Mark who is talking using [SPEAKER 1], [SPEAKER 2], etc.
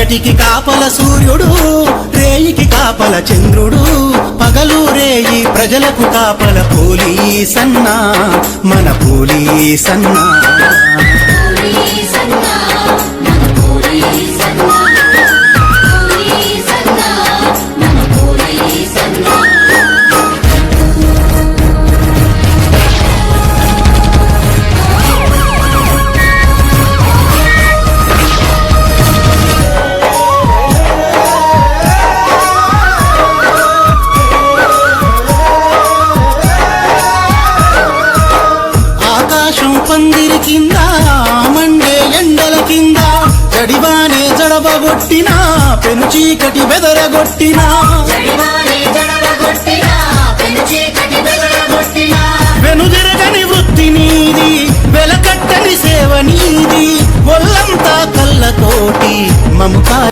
[SPEAKER 1] పగటికి కాపల సూర్యుడు, రేయికి కాపల చంద్రుడు, పగలు రేయి ప్రజలకు కాపల పోలీసన్నా, మన పోలీసన్నా. పందిరి కింద మండే ఎండల కింద జడివానే జడవగొట్టినా, పెను చీకటి బెదరగొట్టినా, వెనుదిరగని వృత్తి నీది, వెలకట్టని సేవ నీది, ఒళ్ళంతా కళ్ళతోటి మమతా